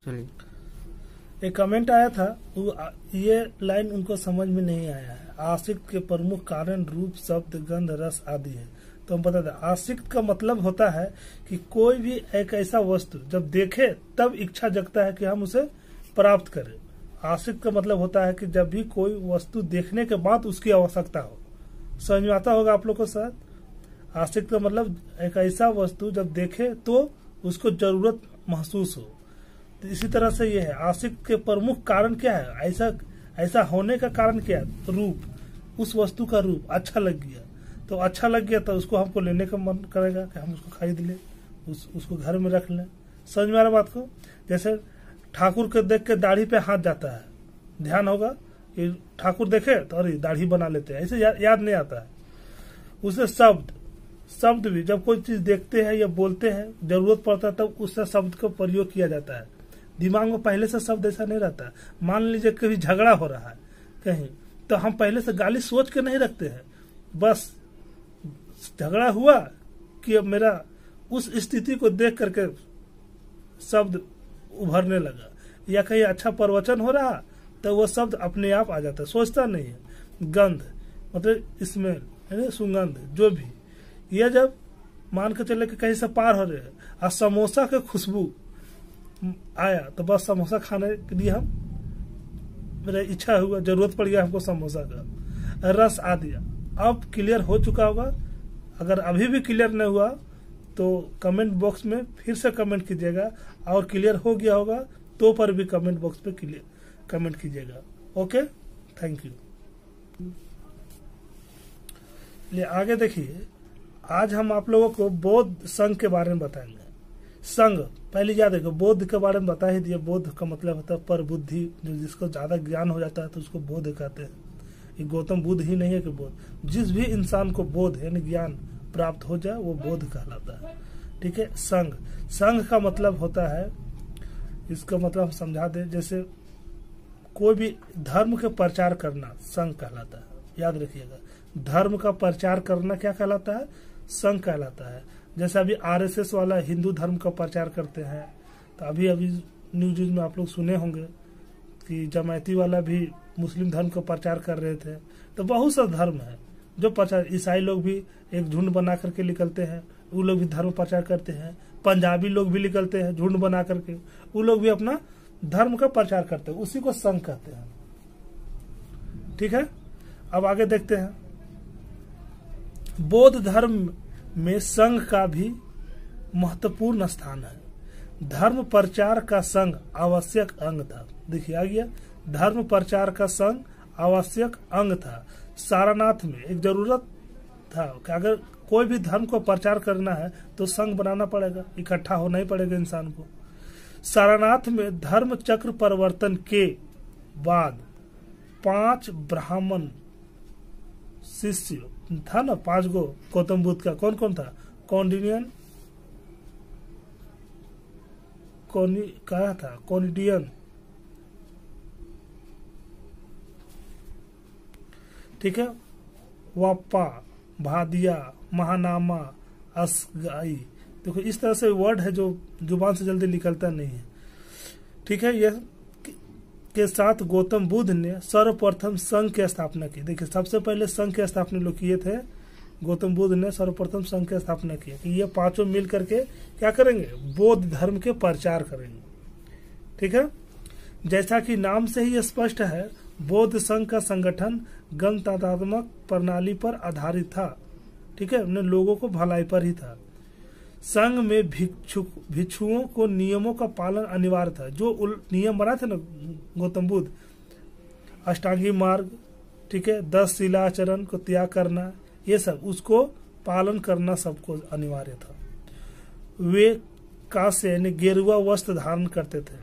चलिए। एक कमेंट आया था, ये लाइन उनको समझ में नहीं आया है। आशिक के प्रमुख कारण रूप, शब्द, गंध, रस आदि है। तो हम बता दें, आशिक का मतलब होता है कि कोई भी एक ऐसा वस्तु जब देखे तब इच्छा जगता है कि हम उसे प्राप्त करें। आशिक का मतलब होता है कि जब भी कोई वस्तु देखने के बाद उसकी आवश्यकता हो। समझ में आता होगा आप लोग को शायद। आशिक का मतलब एक ऐसा वस्तु जब देखे तो उसको जरूरत महसूस हो। तो इसी तरह से ये है, आशिक के प्रमुख कारण क्या है, ऐसा होने का कारण क्या है, रूप। उस वस्तु का रूप अच्छा लग गया, तो अच्छा लग गया तो उसको हमको लेने का मन करेगा कि हम उसको खरीद लें, उसको घर में रख लें। समझ में आ रहा बात को। जैसे ठाकुर के देख के दाढ़ी पे हाथ जाता है, ध्यान होगा कि ठाकुर देखे तो अरे दाढ़ी बना लेते हैं, ऐसे याद नहीं आता है। उसे शब्द भी जब कोई चीज देखते हैं या बोलते हैं, जरूरत पड़ता है तब उससे शब्द का प्रयोग किया जाता है। दिमाग में पहले से शब्द ऐसा नहीं रहता। मान लीजिए कभी झगड़ा हो रहा है कहीं, तो हम पहले से गाली सोच के नहीं रखते हैं, बस झगड़ा हुआ कि अब मेरा उस स्थिति को देख करके शब्द उभरने लगा, या कहीं अच्छा प्रवचन हो रहा तो वो शब्द अपने आप आ जाता है, सोचता नहीं है। गंध मतलब स्मेल, सुगंध, जो भी, ये जब मान के चले कि कहीं से पार हो रहे हैं और समोसा के खुशबू आया तो बस समोसा खाने के लिए हम, मेरा इच्छा हुआ, जरूरत पड़ गया हमको समोसा का। रस आदि अब क्लियर हो चुका होगा। अगर अभी भी क्लियर नहीं हुआ तो कमेंट बॉक्स में फिर से कमेंट कीजिएगा, और क्लियर हो गया होगा तो पर भी कमेंट बॉक्स पे क्लियर कमेंट कीजिएगा। Okay, thank you. ये आगे देखिए, आज हम आप लोगों को बौद्ध संघ के बारे में बताएंगे। संघ पहले याद है, बौद्ध के बारे में बता ही दिया। बौद्ध का मतलब होता है पर बुद्धि, जो जिसको ज्यादा ज्ञान हो जाता है तो उसको बौद्ध कहते हैं। ये गौतम बुद्ध ही नहीं है कि बौद्ध, जिस भी इंसान को बोध यानी ज्ञान प्राप्त हो जाए वो बौद्ध कहलाता है। ठीक है। संघ का मतलब होता है, इसका मतलब हम समझा दें, जैसे कोई भी धर्म के प्रचार करना संघ कहलाता है। याद रखिएगा, धर्म का प्रचार करना क्या कहलाता है, संघ कहलाता है। जैसे अभी आरएसएस वाला हिंदू धर्म का प्रचार करते हैं, तो अभी न्यूज में आप लोग सुने होंगे कि जमायती वाला भी मुस्लिम धर्म का प्रचार कर रहे थे। तो बहुत सा धर्म है जो प्रचार, ईसाई लोग भी एक झुंड बना करके निकलते हैं, वो लोग भी धर्म प्रचार करते हैं। पंजाबी लोग भी निकलते हैं झुंड बना करके, वो लोग भी अपना धर्म का प्रचार करते हैं, उसी को संघ कहते हैं। ठीक है। अब आगे देखते हैं, बौद्ध धर्म में संघ का भी महत्वपूर्ण स्थान है। धर्म प्रचार का संघ आवश्यक अंग था। देखिए आ गया, धर्म प्रचार का संघ आवश्यक अंग था। सारनाथ में एक जरूरत था कि अगर कोई भी धर्म को प्रचार करना है तो संघ बनाना पड़ेगा, इकट्ठा होना ही पड़ेगा इंसान को। सारनाथ में धर्म चक्र परिवर्तन के बाद 5 ब्राह्मण शिष्य था ना, 5 गो गौतम बुद्ध का। कौन कौन था? कौंडिन्यन, कौंडियन, ठीक है, वापा, भादिया, महानामा, असगाई। देखो इस तरह से वर्ड है जो जुबान से जल्दी निकलता नहीं है। ठीक है। यह के साथ गौतम बुद्ध ने सर्वप्रथम संघ की स्थापना की। देखिए सबसे पहले संघ की स्थापना लोग किए थे, गौतम बुद्ध ने सर्वप्रथम संघ की स्थापना की कि ये 5 मिल करके क्या करेंगे, बौद्ध धर्म के प्रचार करेंगे। ठीक है। जैसा कि नाम से ही स्पष्ट है, बौद्ध संघ का संगठन गणतंत्रात्मक प्रणाली पर आधारित था। ठीक है, उन्हें लोगों को भलाई पर ही था। संघ में भिक्षुओं को नियमों का पालन अनिवार्य था। जो नियम बना थे ना गौतम बुद्ध, अष्टांगी मार्ग, ठीक है, 10 शिलाचरण को त्याग करना, ये सब उसको पालन करना सबको अनिवार्य था। वे कांस्य यानी गेरुआ वस्त्र धारण करते थे।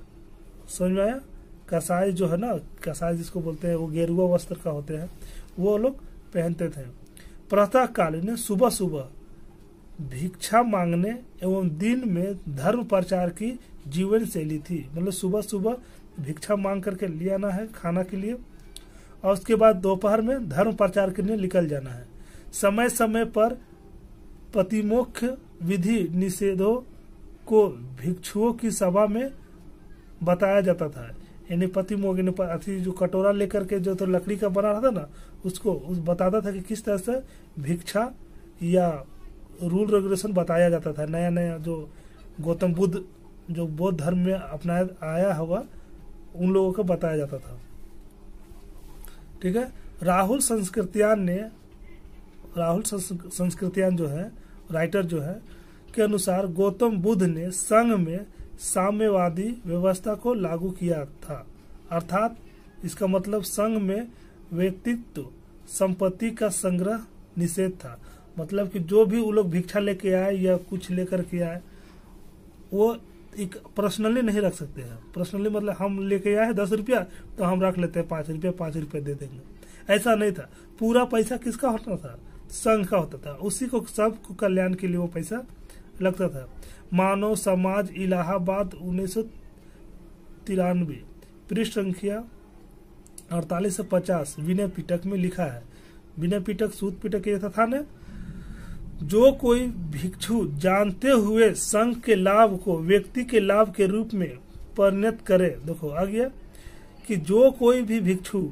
समझ में आया? कसाई जो है ना, कसाई जिसको बोलते हैं, वो गेरुआ वस्त्र का होते हैं, वो लोग पहनते थे। प्रातः काल सुबह सुबह भिक्षा मांगने एवं दिन में धर्म प्रचार की जीवन शैली थी। मतलब सुबह सुबह भिक्षा मांग करके ले आना है खाना के लिए, और उसके बाद दोपहर में धर्म प्रचार के लिए निकल जाना है। समय समय पर प्रतिमोक्ष विधि निषेधों को भिक्षुओं की सभा में बताया जाता था। यानी पति मोगी जो कटोरा लेकर के जो तो लकड़ी का बना रहा था ना, उसको बताता था कि किस तरह से भिक्षा या रूल रेगुलेशन बताया जाता था। नया नया जो गौतम बुद्ध जो बौद्ध धर्म में अपनाया आया होगा उन लोगों को बताया जाता था। ठीक है। राहुल संस्कृतियान जो है राइटर जो है के अनुसार गौतम बुद्ध ने संघ में साम्यवादी व्यवस्था को लागू किया था। अर्थात इसका मतलब संघ में व्यक्तित्व संपत्ति का संग्रह निषेध था। मतलब कि जो भी वो लोग भिक्षा लेके आए या कुछ लेकर के आए वो एक पर्सनली नहीं रख सकते हैं। पर्सनली मतलब हम लेके आए 10 रुपया तो हम रख लेते हैं 5 रुपया दे देंगे, ऐसा नहीं था। पूरा पैसा किसका होता था? संघ का होता था। उसी को सब कल्याण के लिए वो पैसा लगता था। मानव समाज इलाहाबाद 1993 पृष्ठ संख्या 48 से 50 विनय पिटक में लिखा है। विनय पिटक सूत पिटक ये था ना, जो कोई भिक्षु जानते हुए संघ के लाभ को व्यक्ति के लाभ के रूप में परिणत करे, देखो आ गया कि जो कोई भी भिक्षु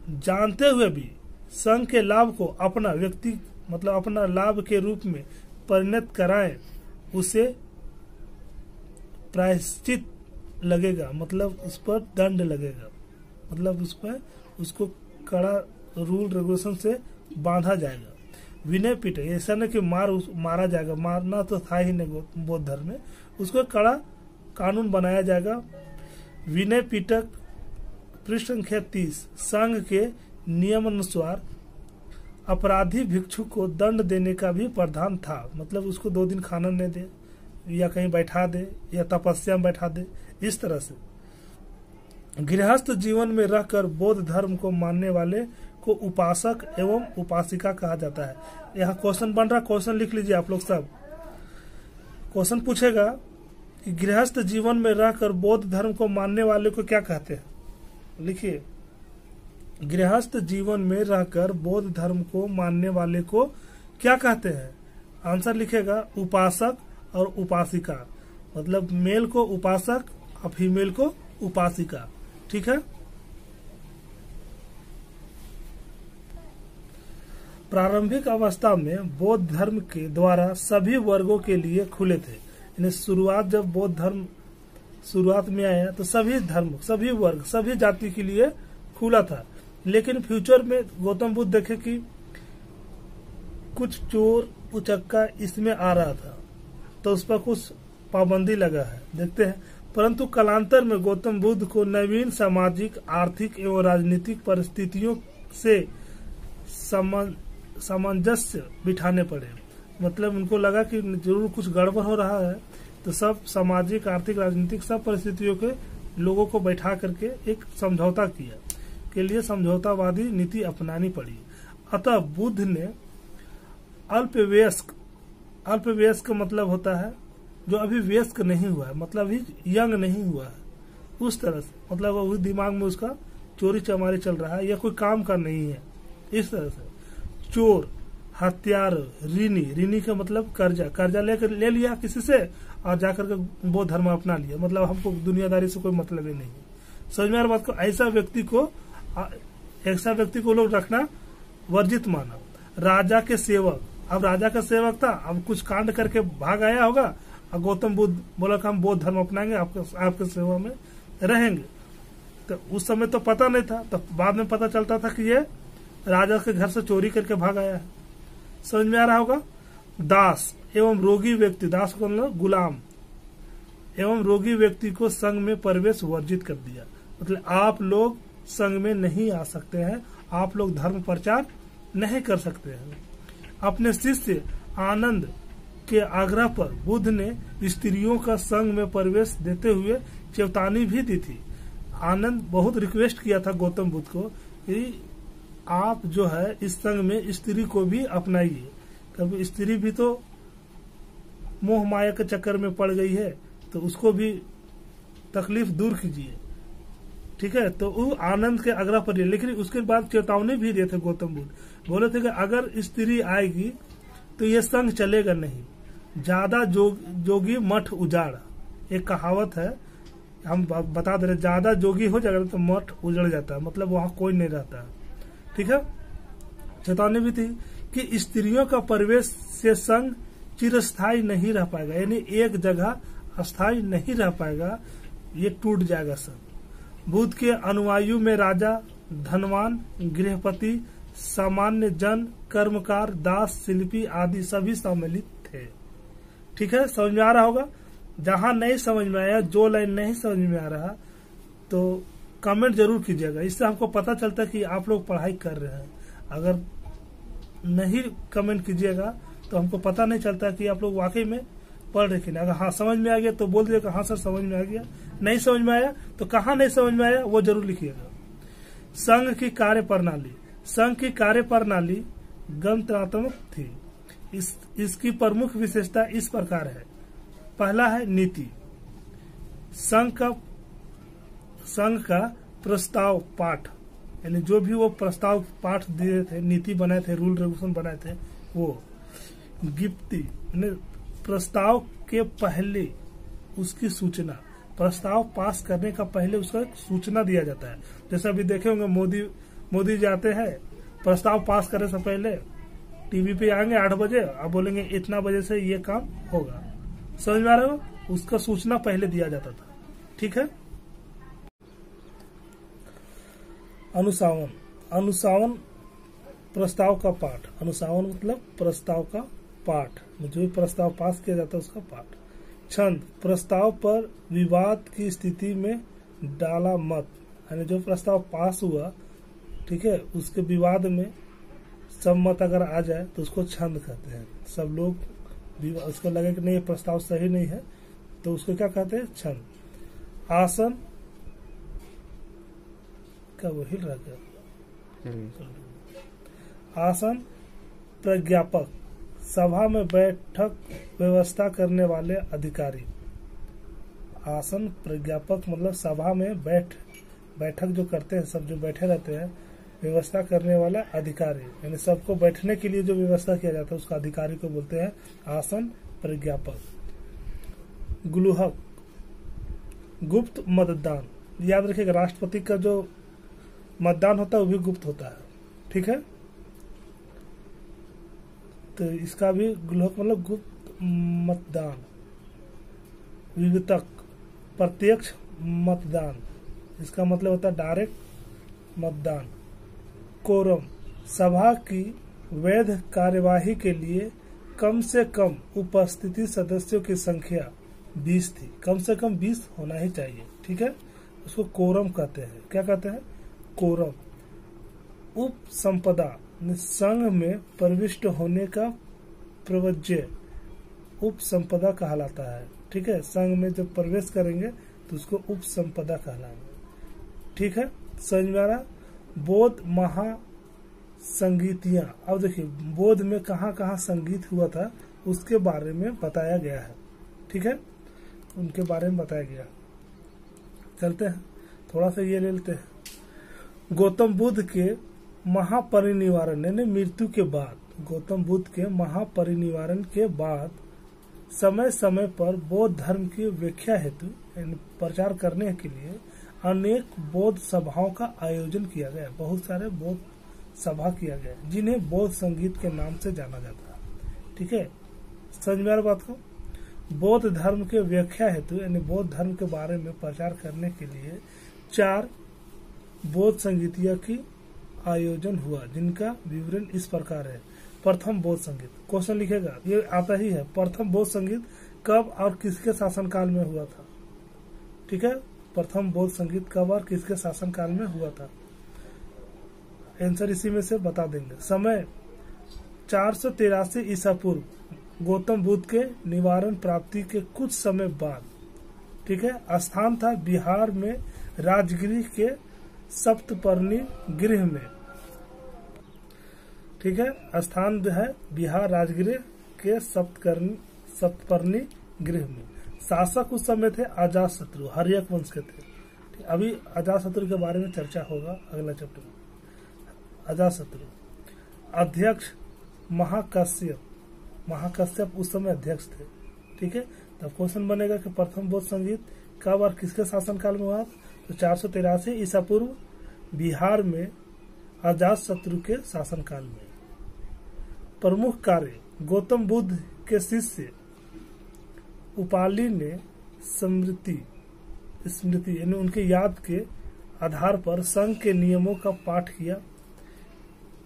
जानते हुए भी संघ के लाभ को अपना व्यक्ति मतलब अपना लाभ के रूप में परिणत कराए, उसे प्रायश्चित लगेगा, मतलब उस पर दंड लगेगा, मतलब उस पर उसको कड़ा रूल रेगुलेशन से बांधा जाएगा। विनय पिटक ऐसा नहीं कि मारा जाएगा, मारना तो था ही नहीं बौद्ध धर्म में, उसको कड़ा कानून बनाया जाएगा। विनय पिटक पृष्ठ संख्या 30 संघ के नियम अनुसार अपराधी भिक्षु को दंड देने का भी प्रावधान था। मतलब उसको 2 दिन खाना नहीं दे या कहीं बैठा दे या तपस्या में बैठा दे, इस तरह से। गृहस्थ जीवन में रहकर बौद्ध धर्म को मानने वाले को उपासक एवं उपासिका कहा जाता है। यहाँ क्वेश्चन बन रहा, क्वेश्चन लिख लीजिए आप लोग सब। क्वेश्चन पूछेगा कि गृहस्थ जीवन में रहकर बौद्ध धर्म को मानने वाले को क्या कहते हैं? लिखिए, गृहस्थ जीवन में रहकर बौद्ध धर्म को मानने वाले को क्या कहते हैं? आंसर लिखेगा उपासक और उपासिका। मतलब मेल को उपासक और फीमेल को उपासिका। ठीक है। प्रारंभिक अवस्था में बौद्ध धर्म के द्वारा सभी वर्गों के लिए खुले थे। यानी शुरुआत जब बौद्ध धर्म शुरुआत में आया तो सभी धर्म, सभी वर्ग, सभी जाति के लिए खुला था। लेकिन फ्यूचर में गौतम बुद्ध देखे कि कुछ चोर उचक्का इसमें आ रहा था तो उस पर कुछ पाबंदी लगा है, देखते हैं। परंतु कालांतर में गौतम बुद्ध को नवीन सामाजिक, आर्थिक एवं राजनीतिक परिस्थितियों से सामंजस्य बिठाने पड़े। मतलब उनको लगा कि जरूर कुछ गड़बड़ हो रहा है, तो सब सामाजिक, आर्थिक, राजनीतिक सब परिस्थितियों के लोगों को बैठा करके एक समझौता किया के लिए समझौतावादी नीति अपनानी पड़ी। अतः बुद्ध ने अल्पवयस्क मतलब होता है जो अभी वयस्क नहीं हुआ है, मतलब अभी यंग नहीं हुआ है, उस तरह से, मतलब उस दिमाग में उसका चोरी चमारी चल रहा है या कोई काम का नहीं है, इस तरह से। चोर, हत्यार, ऋणी का मतलब कर्जा ले लिया किसी से और जाकर के बौद्ध धर्म अपना लिया, मतलब हमको दुनियादारी से कोई मतलब ही नहीं। समझ में आ रहा बात को? ऐसा व्यक्ति को लोग रखना वर्जित माना। राजा के सेवक, अब राजा का सेवक था, अब कुछ कांड करके भाग आया होगा और गौतम बुद्ध बोला कि हम बौद्ध धर्म अपनाएंगे, आपके सेवा में रहेंगे। तो उस समय तो पता नहीं था, तो बाद में पता चलता था कि ये राजा के घर से चोरी करके भाग आया है। समझ में आ रहा होगा? दास एवं रोगी व्यक्ति, दास को मतलब गुलाम एवं रोगी व्यक्ति को संघ में प्रवेश वर्जित कर दिया। मतलब आप लोग संघ में नहीं आ सकते हैं, आप लोग धर्म प्रचार नहीं कर सकते हैं। अपने शिष्य आनंद के आग्रह पर बुद्ध ने स्त्रियों का संघ में प्रवेश देते हुए चेतावनी भी दी थी। आनंद बहुत रिक्वेस्ट किया था गौतम बुद्ध को कि आप जो है इस संघ में स्त्री को भी अपनाइए, कभी स्त्री भी तो मोह माया के चक्कर में पड़ गई है, तो उसको भी तकलीफ दूर कीजिए। ठीक है। तो वो आनंद के आग्रह पर, लेकिन उसके बाद चेतावनी भी दिए थे गौतम बुद्ध, बोले थे कि अगर स्त्री आएगी तो ये संघ चलेगा नहीं, ज्यादा जोगी मठ उजाड़, एक कहावत है, हम बता दे रहे, ज्यादा जोगी हो जाएगा तो मठ उजड़ जाता है, मतलब वहां कोई नहीं रहता है। ठीक है। चेतावनी भी थी कि स्त्रियों का प्रवेश से संघ चिरस्थायी नहीं रह पाएगा, यानी एक जगह अस्थायी नहीं रह पाएगा, ये टूट जाएगा सब। बुद्ध के अनुयायियों में राजा, धनवान, गृहपति, सामान्य जन, कर्मकार, दास, शिल्पी आदि सभी सम्मिलित थे। ठीक है, समझ में आ रहा होगा। जहां नहीं समझ में आया, जो लाइन नहीं समझ में आ रहा, तो कमेंट जरूर कीजिएगा, इससे हमको पता चलता है कि आप लोग पढ़ाई कर रहे हैं। अगर नहीं कमेंट कीजिएगा तो हमको पता नहीं चलता कि आप लोग वाकई में पढ़ रहे कि नहीं। अगर हाँ समझ में आ गया तो बोल दीजिएगा हाँ सर समझ में आ गया, नहीं समझ में आया तो कहाँ नहीं समझ में आया वो जरूर लिखिएगा। संघ की कार्य प्रणाली, संघ की कार्य प्रणाली गणतंत्रात्मक थी। इसकी प्रमुख विशेषता इस प्रकार है। पहला है नीति। संघ का प्रस्ताव पाठ, यानी जो भी वो प्रस्ताव पाठ दिए थे, नीति बनाए थे, रूल रेगुलेशन बनाए थे, वो गिप्ती यानी प्रस्ताव के पहले उसकी सूचना, प्रस्ताव पास करने का पहले उसका सूचना दिया जाता है। जैसे अभी देखे होंगे मोदी जाते हैं, प्रस्ताव पास करने से पहले टीवी पे आएंगे 8 बजे, अब बोलेंगे इतना बजे से ये काम होगा। समझ में आ रहा हो, उसका सूचना पहले दिया जाता था। ठीक है। अनुसावन, अनुसावन प्रस्ताव का पाठ, अनुसावन मतलब प्रस्ताव का पाठ, जो भी प्रस्ताव पास किया जाता है उसका पाठ। छंद, प्रस्ताव पर विवाद की स्थिति में डाला मत, यानी जो प्रस्ताव पास हुआ, ठीक है, उसके विवाद में सब मत अगर आ जाए तो उसको छंद कहते हैं। सब लोग उसको लगे कि नहीं ये प्रस्ताव सही नहीं है तो उसको क्या कहते हैं, छंद। आसन क्या वो हिल रहा क्या? आसन प्रज्ञापक, सभा में बैठक व्यवस्था करने वाले अधिकारी। आसन प्रज्ञापक मतलब सभा में बैठक जो करते हैं, सब जो बैठे रहते हैं, व्यवस्था करने वाला अधिकारी, यानी सबको बैठने के लिए जो व्यवस्था किया जाता है उसका अधिकारी को बोलते हैं आसन प्रज्ञापक। गुलूहक, गुप्त मतदान, याद रखिएगा राष्ट्रपति का जो मतदान होता है वो भी गुप्त होता है। ठीक है, तो इसका भी गुलूहक मतलब गुप्त मतदान। विघटक, प्रत्यक्ष मतदान, इसका मतलब होता है डायरेक्ट मतदान। कोरम, सभा की वैध कार्यवाही के लिए कम से कम उपस्थिति सदस्यों की संख्या 20 थी, कम से कम 20 होना ही चाहिए। ठीक है, उसको कोरम कहते हैं। क्या कहते हैं, कोरम। उप संपदा, संघ में प्रविष्ट होने का प्रवज्य उप संपदा कहलाता है। ठीक है, संघ में जब प्रवेश करेंगे तो उसको उप संपदा कहलाएंगे। ठीक है, समझ में आ रहा। बोध महासंगीतियां, अब देखिए बोध में कहाँ कहाँ संगीत हुआ था उसके बारे में बताया गया है। ठीक है, उनके बारे में बताया गया। चलते हैं थोड़ा सा ये ले लेते हैं। गौतम बुद्ध के महापरिनिर्वाण यानी मृत्यु के बाद, गौतम बुद्ध के महापरिनिर्वाण के बाद समय समय पर बौद्ध धर्म की व्याख्या हेतु यानी प्रचार करने के लिए अनेक बौद्ध सभाओं का आयोजन किया गया। बहुत सारे बौद्ध सभा किया गया जिन्हें बौद्ध संगीत के नाम से जाना जाता है। ठीक है, समझ में आ रहा बात को। बौद्ध धर्म के व्याख्या हेतु यानी बौद्ध धर्म के बारे में प्रचार करने के लिए 4 बौद्ध संगीतिया की आयोजन हुआ, जिनका विवरण इस प्रकार है। प्रथम बौद्ध संगीत, क्वेश्चन लिखेगा ये आता ही है, प्रथम बौद्ध संगीत कब और किसके शासनकाल में हुआ था। ठीक है, प्रथम बौद्ध संगीत कब और किसके शासनकाल में हुआ था, आंसर इसी में से बता देंगे। समय 483 ईसा पूर्व, गौतम बुद्ध के निवारण प्राप्ति के कुछ समय बाद। ठीक है, स्थान था बिहार में राजगिरी के सप्तपर्णी गृह में। ठीक है, स्थान है बिहार राजगिरी के सप्तपर्णी गृह में। शासक उस समय थे अजातशत्रु, हर्यक वंश के थे। अभी अजातशत्रु के बारे में चर्चा होगा अगला चैप्टर में। अजातशत्रु। अध्यक्ष महाकश्यप, महाकश्यप उस समय अध्यक्ष थे। ठीक है, तब क्वेश्चन बनेगा कि प्रथम बौद्ध संगीत कब और किसके शासनकाल में हुआ? तो 483 ईसा पूर्व बिहार में अजात शत्रु के शासनकाल में। प्रमुख कार्य, गौतम बुद्ध के शिष्य उपाली ने स्मृति यानी उनके याद के आधार पर संघ के नियमों का पाठ किया,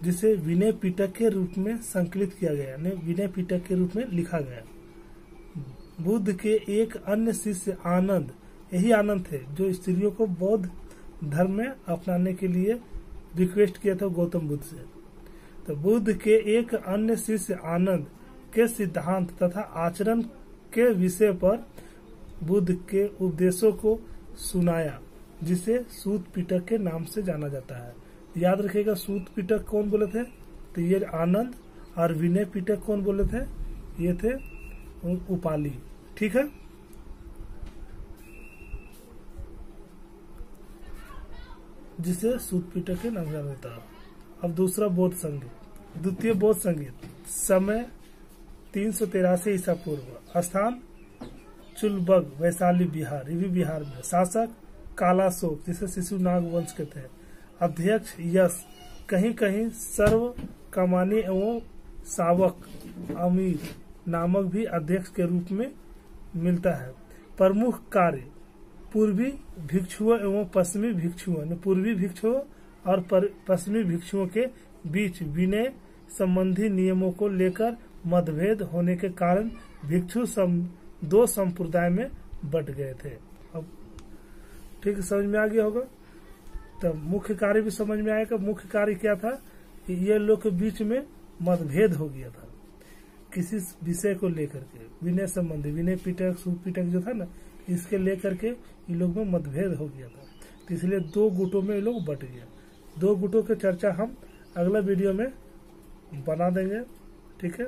जिसे विनय पिटक के रूप में संकलित किया गया, यानी विनय पिटक के रूप में लिखा गया। बुद्ध के एक अन्य शिष्य आनंद, यही आनंद थे जो स्त्रियों को बौद्ध धर्म में अपनाने के लिए रिक्वेस्ट किया था गौतम बुद्ध से। तो बुद्ध के एक अन्य शिष्य आनंद के सिद्धांत तथा आचरण के विषय पर बुद्ध के उपदेशों को सुनाया, जिसे सूत पिटक के नाम से जाना जाता है। याद रखिएगा, सूत पिटक कौन बोले थे? तो ये आनंद, और विनय पिटक कौन बोले थे? ये थे उपाली। ठीक है, जिसे सूत पिटक के नाम से जाना जाता है। अब दूसरा बौद्ध संगीत, द्वितीय बौद्ध संगीत, समय 383 ईसा पूर्व, स्थान चुलबग, वैशाली बिहार, ये भी बिहार में। शासक कालाशोक, जिसे शिशुनाग वंश के थे। अध्यक्ष यश, कहीं कहीं सर्व कमानी एवं सावक अमीर नामक भी अध्यक्ष के रूप में मिलता है। प्रमुख कार्य, पूर्वी भिक्षुओं एवं पश्चिमी भिक्षुओं, पूर्वी भिक्षुओं और पश्चिमी भिक्षुओं के बीच विनय संबंधी नियमों को लेकर मतभेद होने के कारण भिक्षु दो संप्रदाय में बंट गए थे। अब ठीक समझ में आ गया होगा। तब मुख्य कार्य भी समझ में आएगा। मुख्य कार्य क्या था कि ये लोग के बीच में मतभेद हो गया था किसी विषय को लेकर के, विनय संबंधी, विनय पिटक सूत पिटक जो था ना, इसके लेकर के इन लोग में मतभेद हो गया था। तो इसलिए दो गुटों में ये लोग बट गए। दो गुटों की चर्चा हम अगला वीडियो में बना देंगे। ठीक है।